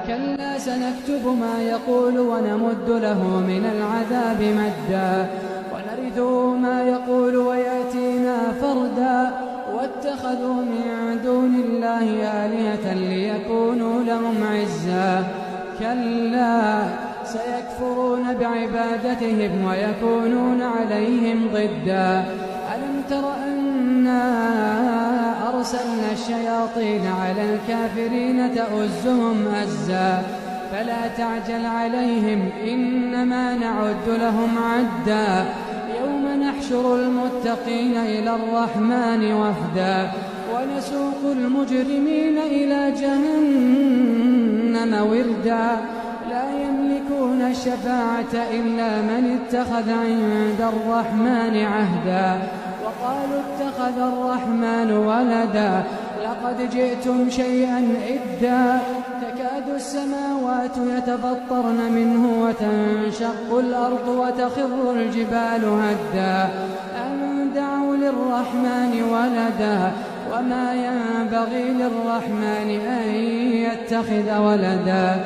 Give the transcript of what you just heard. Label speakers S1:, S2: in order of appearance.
S1: كلا سنكتب ما يقول ونمد له من العذاب مدا ونرثه ما يقول ويأتينا فردا واتخذوا من دون الله آلهة ليكونوا لهم عزا كلا سيكفرون بعبادتهم ويكونون عليهم ضدا ألم تر أنا أرسلنا الشياطين على الكافرين تؤزهم أزا فلا تعجل عليهم إنما نعد لهم عدا يوم نحشر المتقين إلى الرحمن وفدا ونسوق المجرمين إلى جهنم وردا لا يملكون الشفاعة إلا من اتخذ عند الرحمن عهدا وقالوا اتخذ الرحمن ولدا لقد جئتم شيئا إدا تكاد السماوات يتفطرن منه وتنشق الأرض وتخر الجبال هدا أن دعوا للرحمن ولدا وما ينبغي للرحمن أن يتخذ ولدا.